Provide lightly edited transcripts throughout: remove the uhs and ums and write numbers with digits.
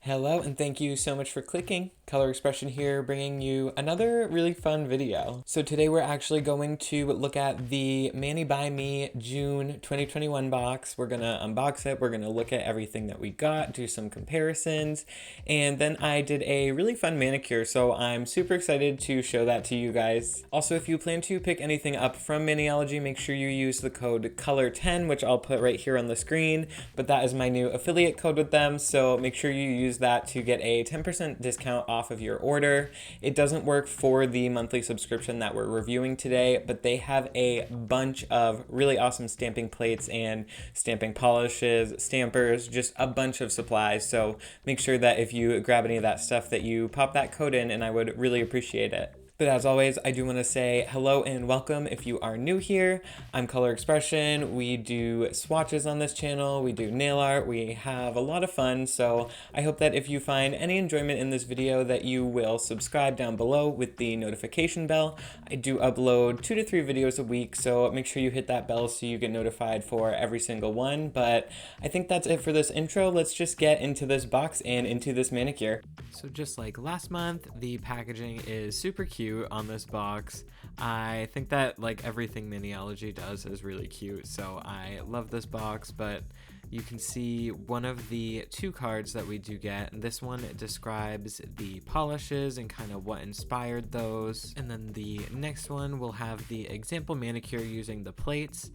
Hello and thank you so much for clicking. Color Expression here, bringing you another really fun video. So today we're actually going to look at the MANIxME June 2021 box. We're gonna unbox it, we're gonna look at everything that we got, do some comparisons, and then I did a really fun manicure, so I'm super excited to show that to you guys. Also, if you plan to pick anything up from Maniology, make sure you use the code COLOR10, which I'll put right here on the screen, but that is my new affiliate code with them, so make sure you use that to get a 10% discount off of your order. It doesn't work for the monthly subscription that we're reviewing today, but they have a bunch of really awesome stamping plates and stamping polishes, stampers, just a bunch of supplies. So make sure that if you grab any of that stuff that you pop that code in, and I would really appreciate it. But as always, I do want to say hello and welcome if you are new here. I'm Color Expression. We do swatches on this channel. We do nail art. We have a lot of fun. So I hope that if you find any enjoyment in this video that you will subscribe down below with the notification bell. I do upload 2 to 3 videos a week, so make sure you hit that bell so you get notified for every single one. But I think that's it for this intro. Let's just get into this box and into this manicure. So just like last month, the packaging is super cute on this box. I think that like everything Maniology does is really cute, so I love this box. But you can see one of the 2 cards that we do get, and this one describes the polishes and kind of what inspired those, and then the next one will have the example manicure using the plates.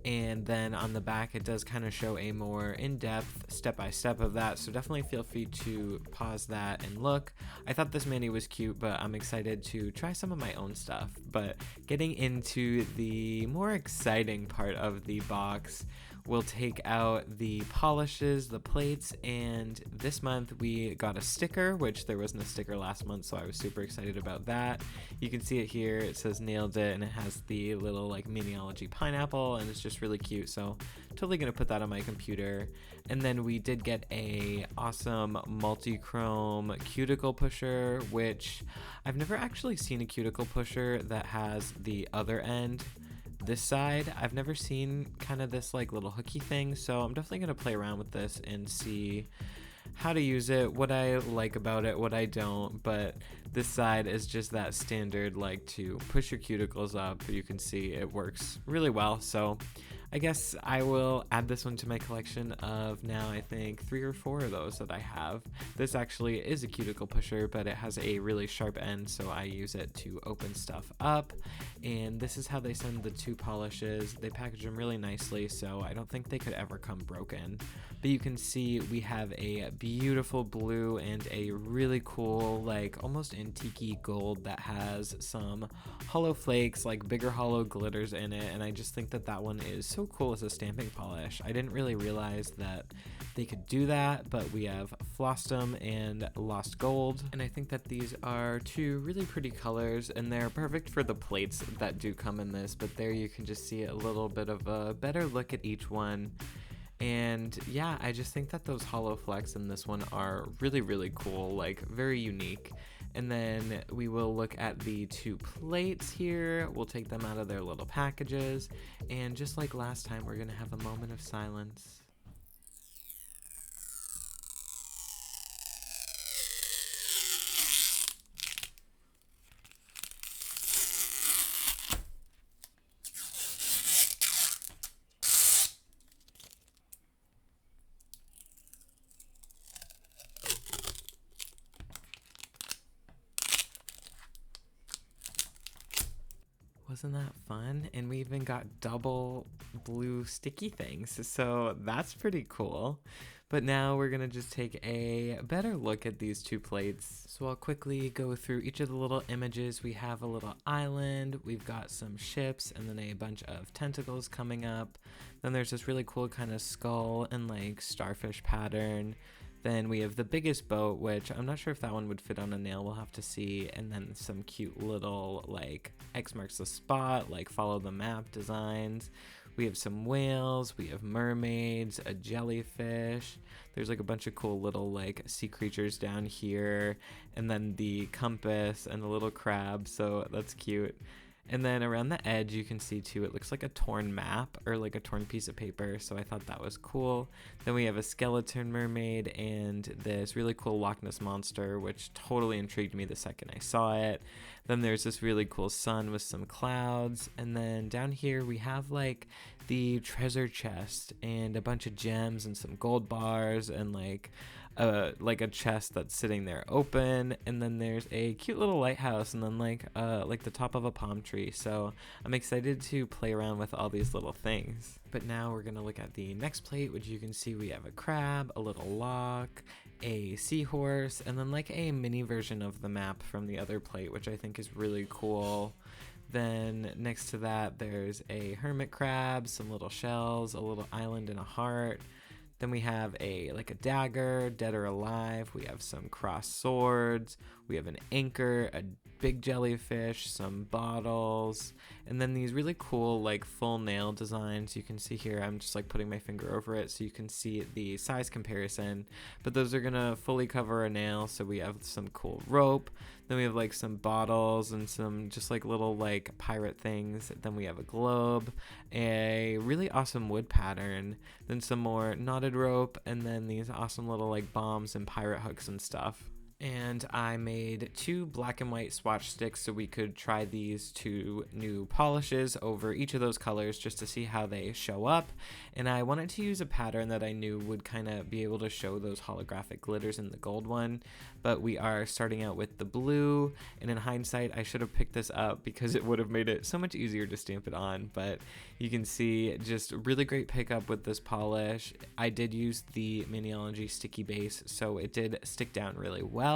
And then on the back, it does kind of show a more in-depth step-by-step of that, so definitely feel free to pause that and look. I thought this mani was cute, but I'm excited to try some of my own stuff. But getting into the more exciting part of the box, we'll take out the polishes, the plates, and this month we got a sticker, which there wasn't a sticker last month, so I was super excited about that. You can see it here, it says nailed it, and it has the little like Maniology pineapple, and it's just really cute, so totally gonna put that on my computer. And then we did get a awesome multi-chrome cuticle pusher, which I've never actually seen a cuticle pusher that has the other end this side. I've never seen kind of this like little hooky thing, so I'm definitely gonna play around with this and see how to use it, what I like about it, what I don't. But this side is just that standard, like to push your cuticles up. You can see it works really well, so I guess I will add this one to my collection of now I think 3 or 4 of those that I have. This actually is a cuticle pusher, but it has a really sharp end, so I use it to open stuff up. And this is how they send the 2 polishes. They package them really nicely, so I don't think they could ever come broken. But you can see we have a beautiful blue and a really cool, like almost antique gold that has some hollow flakes, like bigger hollow glitters in it, and I just think that that one is so cool as a stamping polish. I didn't really realize that they could do that, but we have flossed them and lost gold, and I think that these are 2 really pretty colors, and they're perfect for the plates that do come in this. But there you can just see a little bit of a better look at each one. And yeah, I just think that those hollow flecks in this one are really, really cool, like very unique. And then we will look at the 2 plates here. We'll take them out of their little packages. And just like last time, we're gonna have a moment of silence. Wasn't that fun? And we even got double blue sticky things, so that's pretty cool. But now we're gonna just take a better look at these 2 plates. So I'll quickly go through each of the little images. We have a little island, we've got some ships, and then a bunch of tentacles coming up. Then there's this really cool kind of skull and like starfish pattern. Then we have the biggest boat, which I'm not sure if that one would fit on a nail, we'll have to see. And then some cute little like X marks the spot, like follow the map designs. We have some whales, we have mermaids, a jellyfish. There's like a bunch of cool little like sea creatures down here. And then the compass and the little crab, so that's cute. And then around the edge, you can see too, it looks like a torn map or like a torn piece of paper. So I thought that was cool. Then we have a skeleton mermaid and this really cool Loch Ness monster, which totally intrigued me the second I saw it. Then there's this really cool sun with some clouds. And then down here we have like the treasure chest and a bunch of gems and some gold bars and like a chest that's sitting there open. And then there's a cute little lighthouse and then like the top of a palm tree. So I'm excited to play around with all these little things. But now we're gonna look at the next plate, which you can see we have a crab, a little lock, a seahorse, and then like a mini version of the map from the other plate, which I think is really cool. Then next to that, there's a hermit crab, some little shells, a little island, and a heart. Then we have a dagger, dead or alive. We have some crossed swords. We have an anchor, a big jellyfish, some bottles, and then these really cool like full nail designs. You can see here, I'm just like putting my finger over it so you can see the size comparison, but those are gonna fully cover a nail. So we have some cool rope. Then we have like some bottles and some just like little like pirate things. Then we have a globe, a really awesome wood pattern, then some more knotted rope, and then these awesome little like bombs and pirate hooks and stuff. And I made 2 black and white swatch sticks so we could try these 2 new polishes over each of those colors just to see how they show up. And I wanted to use a pattern that I knew would kind of be able to show those holographic glitters in the gold one. But we are starting out with the blue, and in hindsight I should have picked this up because it would have made it so much easier to stamp it on. But you can see just really great pickup with this polish. I did use the Maniology sticky base, so it did stick down really well.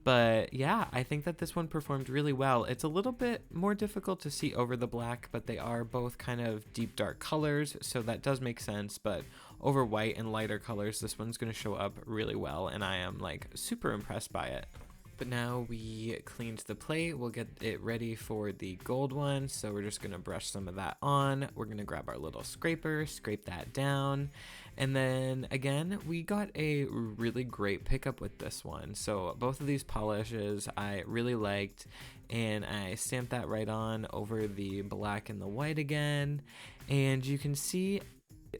But yeah, I think that this one performed really well. It's a little bit more difficult to see over the black, but they are both kind of deep dark colors, so that does make sense. But over white and lighter colors, this one's going to show up really well, and I am like super impressed by it. But now we cleaned the plate, we'll get it ready for the gold one. So we're just gonna brush some of that on. We're gonna grab our little scraper, scrape that down. And then again, we got a really great pickup with this one. So both of these polishes I really liked, and I stamped that right on over the black and the white again. And you can see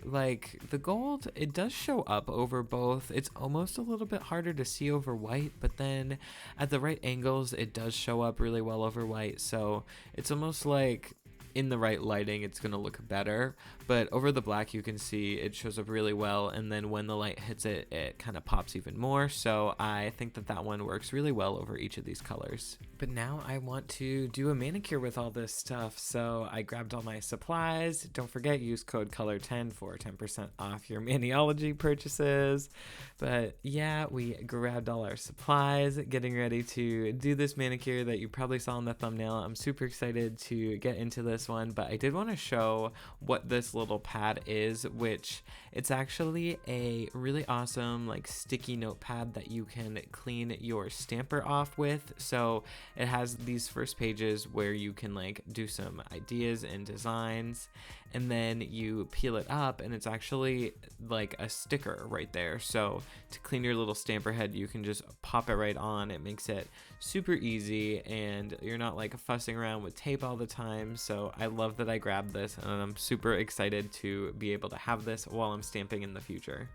like the gold, it does show up over both. It's almost a little bit harder to see over white, but then at the right angles it does show up really well over white. So it's almost like in the right lighting it's going to look better, but over the black you can see it shows up really well, and then when the light hits it, it kind of pops even more. So I think that that one works really well over each of these colors. But now I want to do a manicure with all this stuff, so I grabbed all my supplies. Don't forget, use code COLOR10 for 10% off your Maniology purchases. But yeah, we grabbed all our supplies, getting ready to do this manicure that you probably saw in the thumbnail. I'm super excited to get into this one, but I did want to show what this little pad is, which it's actually a really awesome like sticky notepad that you can clean your stamper off with. So it has these first pages where you can like do some ideas and designs, and then you peel it up and it's actually like a sticker right there. So to clean your little stamper head, you can just pop it right on. It makes it super easy and you're not like fussing around with tape all the time. So I love that I grabbed this, and I'm super excited to be able to have this while I'm stamping in the future.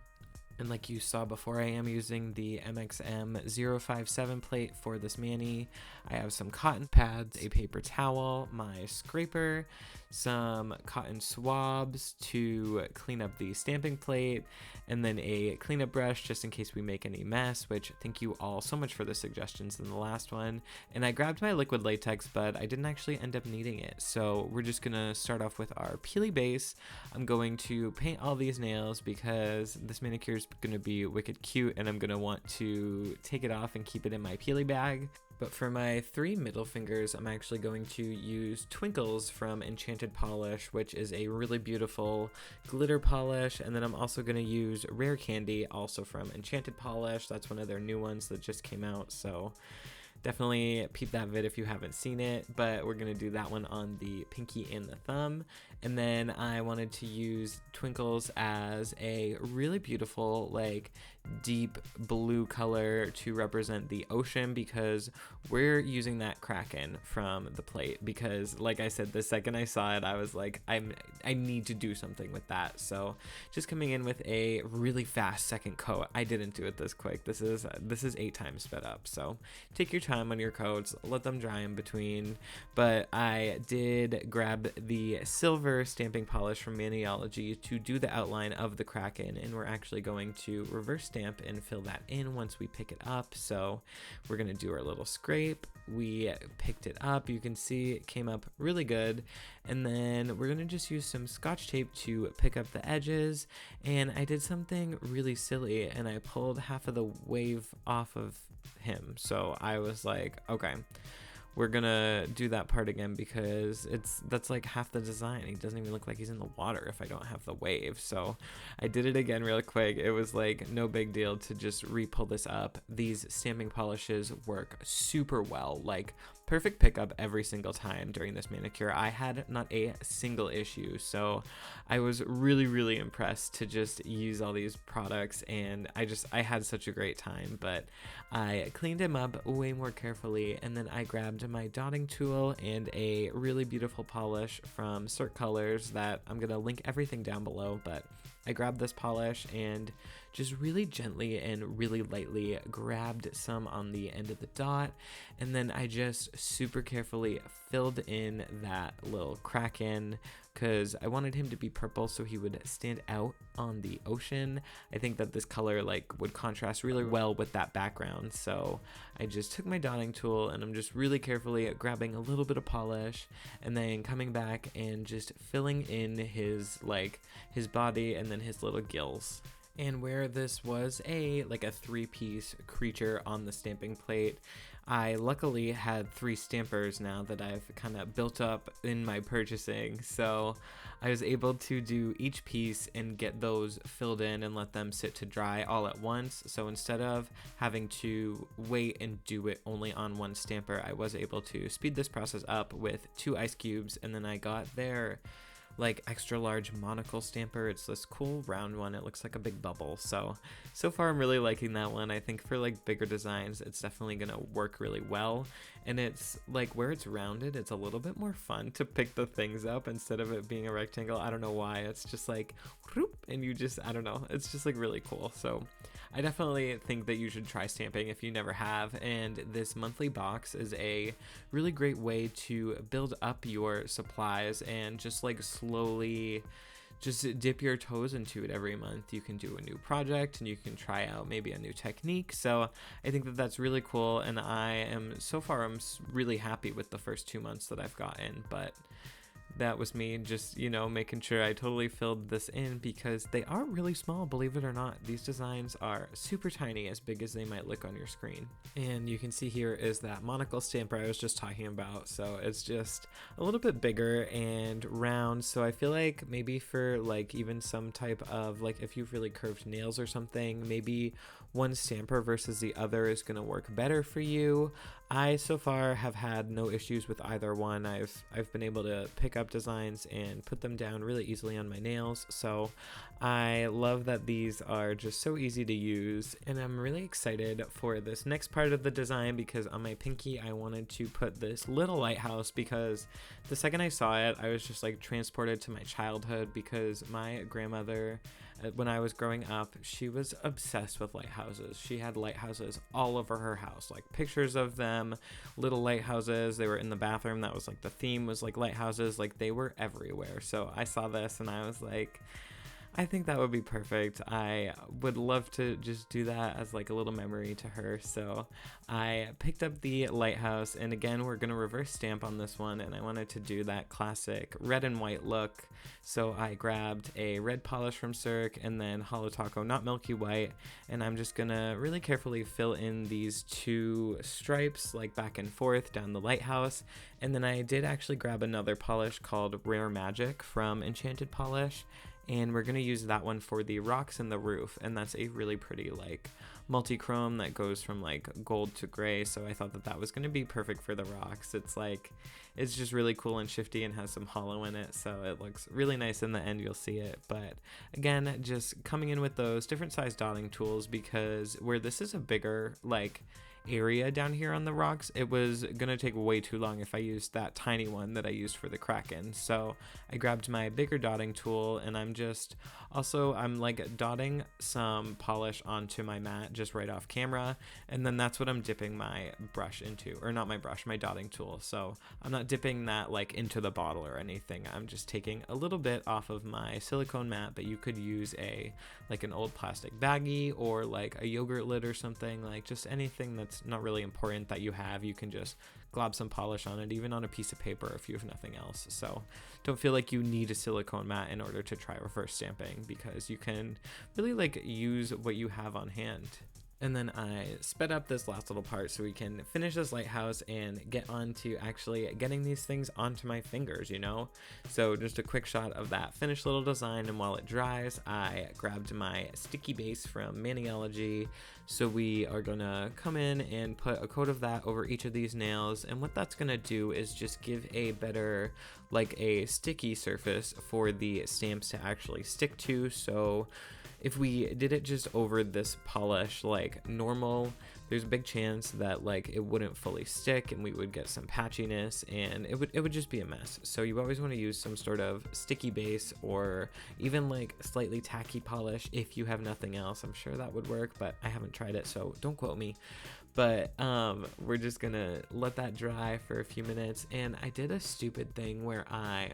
And like you saw before, I am using the MANIxME 057 plate for this mani. I have some cotton pads, a paper towel, my scraper, some cotton swabs to clean up the stamping plate, and then a cleanup brush just in case we make any mess, which thank you all so much for the suggestions in the last one. And I grabbed my liquid latex, but I didn't actually end up needing it. So we're just gonna start off with our peely base. I'm going to paint all these nails because this manicure is gonna be wicked cute, and I'm gonna want to take it off and keep it in my peely bag. But for my 3 middle fingers, I'm actually going to use Twinkles from Enchanted Polish, which is a really beautiful glitter polish. And then I'm also going to use Rare Candy, also from Enchanted Polish. That's one of their new ones that just came out, so definitely peep that vid if you haven't seen it. But we're going to do that one on the pinky and the thumb. And then I wanted to use Twinkles as a really beautiful like deep blue color to represent the ocean, because we're using that Kraken from the plate, because like I said, the second I saw it, I was like, I need to do something with that. So just coming in with a really fast second coat. I didn't do it this quick. This is 8 times sped up. So take your time on your coats, let them dry in between. But I did grab the silver stamping polish from Maniology to do the outline of the Kraken, and we're actually going to reverse stamp and fill that in once we pick it up. So we're gonna do our little scrape. We picked it up, you can see it came up really good, and then we're gonna just use some Scotch tape to pick up the edges. And I did something really silly, and I pulled half of the wave off of him. So I was like, okay, we're gonna do that part again, because that's like half the design. He doesn't even look like he's in the water if I don't have the wave. So I did it again real quick. It was like no big deal to just re-pull this up. These stamping polishes work super well, like perfect pickup every single time during this manicure. I had not a single issue, so I was really impressed to just use all these products, and I had such a great time. But I cleaned him up way more carefully, and then I grabbed my dotting tool and a really beautiful polish from Cert Colors that I'm gonna link everything down below. But I grabbed this polish and just really gently and really lightly grabbed some on the end of the dot, and then I just super carefully filled in that little Kraken, because I wanted him to be purple so he would stand out on the ocean. I think that this color like would contrast really well with that background. So I just took my dotting tool and I'm just really carefully grabbing a little bit of polish, and then coming back and just filling in his body and then his little gills. And where this was a 3-piece creature on the stamping plate, I luckily had 3 stampers now that I've kind of built up in my purchasing. So I was able to do each piece and get those filled in and let them sit to dry all at once. So instead of having to wait and do it only on one stamper, I was able to speed this process up with 2 ice cubes, and then I got their extra large monocle stamper. It's this cool round one. It looks like a big bubble. So far I'm really liking that one. I think for bigger designs, it's definitely gonna work really well. And it's where it's rounded, it's a little bit more fun to pick the things up instead of it being a rectangle. I don't know why. It's just whoop, and you just, I don't know. It's just really cool. So I definitely think that you should try stamping if you never have. And this monthly box is a really great way to build up your supplies and just slowly just dip your toes into it every month. You can do a new project and you can try out maybe a new technique. So I think that that's really cool, and I'm really happy with the first 2 months that I've gotten. But that was me just, making sure I totally filled this in, because they are really small, believe it or not. These designs are super tiny, as big as they might look on your screen. And you can see here is that monocle stamper I was just talking about. So it's just a little bit bigger and round. So I feel like maybe for even some type of if you've really curved nails or something, maybe one stamper versus the other is going to work better for you. I so far have had no issues with either one. I've been able to pick up designs and put them down really easily on my nails. So I love that these are just so easy to use, and I'm really excited for this next part of the design, because on my pinky I wanted to put this little lighthouse, because the second I saw it I was just transported to my childhood, because my grandmother, when I was growing up, she was obsessed with lighthouses. She had lighthouses all over her house, pictures of them, little lighthouses. They were in the bathroom. That was the theme, was lighthouses. They were everywhere. So I saw this and I was like, I think that would be perfect. I would love to just do that as a little memory to her. So I picked up the lighthouse, and again, we're going to reverse stamp on this one, and I wanted to do that classic red and white look. So I grabbed a red polish from Cirque and then Holo Taco, not Milky White, and I'm just going to really carefully fill in these 2 stripes back and forth down the lighthouse. And then I did actually grab another polish called Rare Magic from Enchanted Polish, and we're going to use that one for the rocks and the roof. And that's a really pretty multi-chrome that goes from like gold to gray, so I thought that that was going to be perfect for the rocks. It's like, it's just really cool and shifty and has some hollow in it, so it looks really nice in the end. You'll see it. But again, just coming in with those different size dotting tools, because where this is a bigger like area down here on the rocks, it was gonna take way too long if I used that tiny one that I used for the Kraken. So I grabbed my bigger dotting tool, and I'm like dotting some polish onto my mat just right off camera, and then that's what I'm dipping my brush into, or not my brush, my dotting tool. So I'm not dipping that like into the bottle or anything. I'm just taking a little bit off of my silicone mat, but you could use like an old plastic baggie or like a yogurt lid or something, like just anything that's not really important that you have. You can just glob some polish on it, even on a piece of paper if you have nothing else. So don't feel like you need a silicone mat in order to try reverse stamping, because you can really like use what you have on hand. And then I sped up this last little part so we can finish this lighthouse and get on to actually getting these things onto my fingers, you know? So just a quick shot of that finished little design, and while it dries, I grabbed my sticky base from MANIxME. So we are gonna come in and put a coat of that over each of these nails, and what that's gonna do is just give a better, like a sticky surface for the stamps to actually stick to. So if we did it just over this polish like normal, there's a big chance that like it wouldn't fully stick and we would get some patchiness, and it would just be a mess. So you always want to use some sort of sticky base, or even like slightly tacky polish if you have nothing else. I'm sure that would work, but I haven't tried it, so don't quote me. But we're just gonna let that dry for a few minutes, and I did a stupid thing where I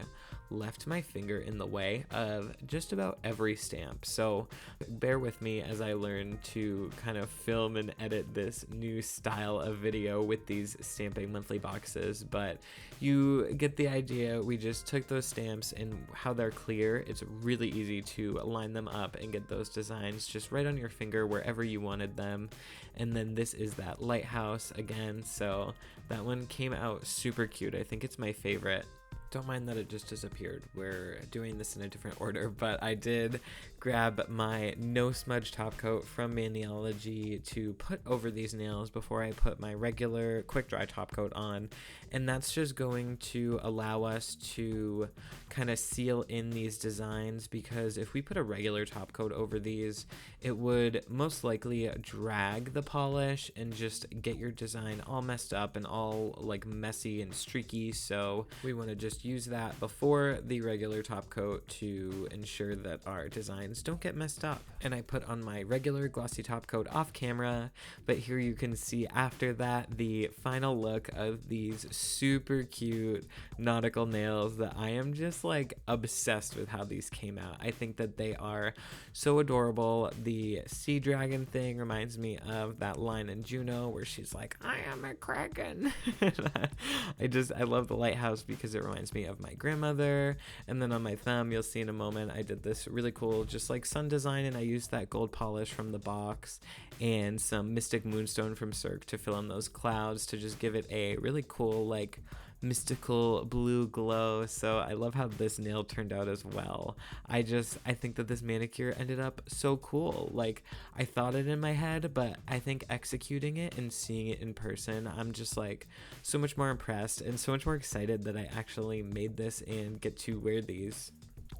left my finger in the way of just about every stamp. So bear with me as I learn to kind of film and edit this new style of video with these stamping monthly boxes, but you get the idea. We just took those stamps, and how they're clear, it's really easy to line them up and get those designs just right on your finger wherever you wanted them. And then this is that lighthouse again, so that one came out super cute. I think it's my favorite. Don't mind that it just disappeared. We're doing this in a different order, but I did grab my no smudge top coat from MANIxME to put over these nails before I put my regular quick dry top coat on, and that's just going to allow us to kind of seal in these designs, because if we put a regular top coat over these, it would most likely drag the polish and just get your design all messed up and all like messy and streaky. So we want to just use that before the regular top coat to ensure that our designs don't get messed up. And I put on my regular glossy top coat off camera, but here you can see after that the final look of these super cute nautical nails that I am just like obsessed with how these came out. I think that they are so adorable. The sea dragon thing reminds me of that line in Juno where she's like, I am a Kraken. I love the lighthouse because it reminds me of my grandmother. And then on my thumb, you'll see in a moment, I did this really cool just like sun design, and I used that gold polish from the box and some Mystic Moonstone from Cirque to fill in those clouds to just give it a really cool like mystical blue glow. So I love how this nail turned out as well. I think that this manicure ended up so cool. Like, I thought it in my head, but I think executing it and seeing it in person, I'm just like so much more impressed and so much more excited that I actually made this and get to wear these.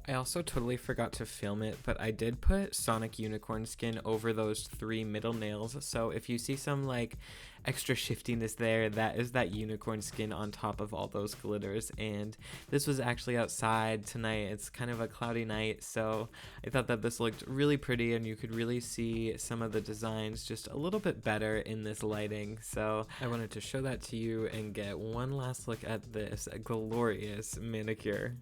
I also totally forgot to film it, but I did put Sonic Unicorn skin over those 3 middle nails. So if you see some like extra shiftiness there, that is that unicorn skin on top of all those glitters. And this was actually outside tonight. It's kind of a cloudy night, so I thought that this looked really pretty, and you could really see some of the designs just a little bit better in this lighting. So I wanted to show that to you and get one last look at this glorious manicure.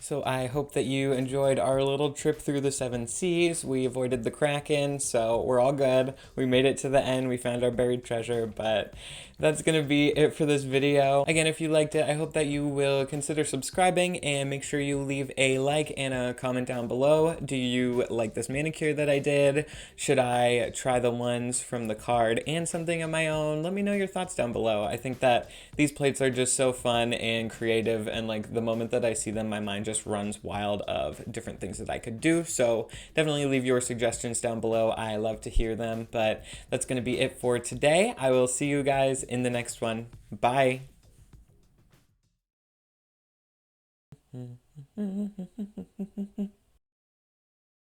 So I hope that you enjoyed our little trip through the 7 seas. We avoided the Kraken, so we're all good. We made it to the end. We found our buried treasure, but that's going to be it for this video. Again, if you liked it, I hope that you will consider subscribing and make sure you leave a like and a comment down below. Do you like this manicure that I did? Should I try the ones from the card and something of my own? Let me know your thoughts down below. I think that these plates are just so fun and creative, and like the moment that I see them, my mind just just runs wild of different things that I could do. So definitely leave your suggestions down below. I love to hear them, but that's going to be it for today. I will see you guys in the next one. Bye.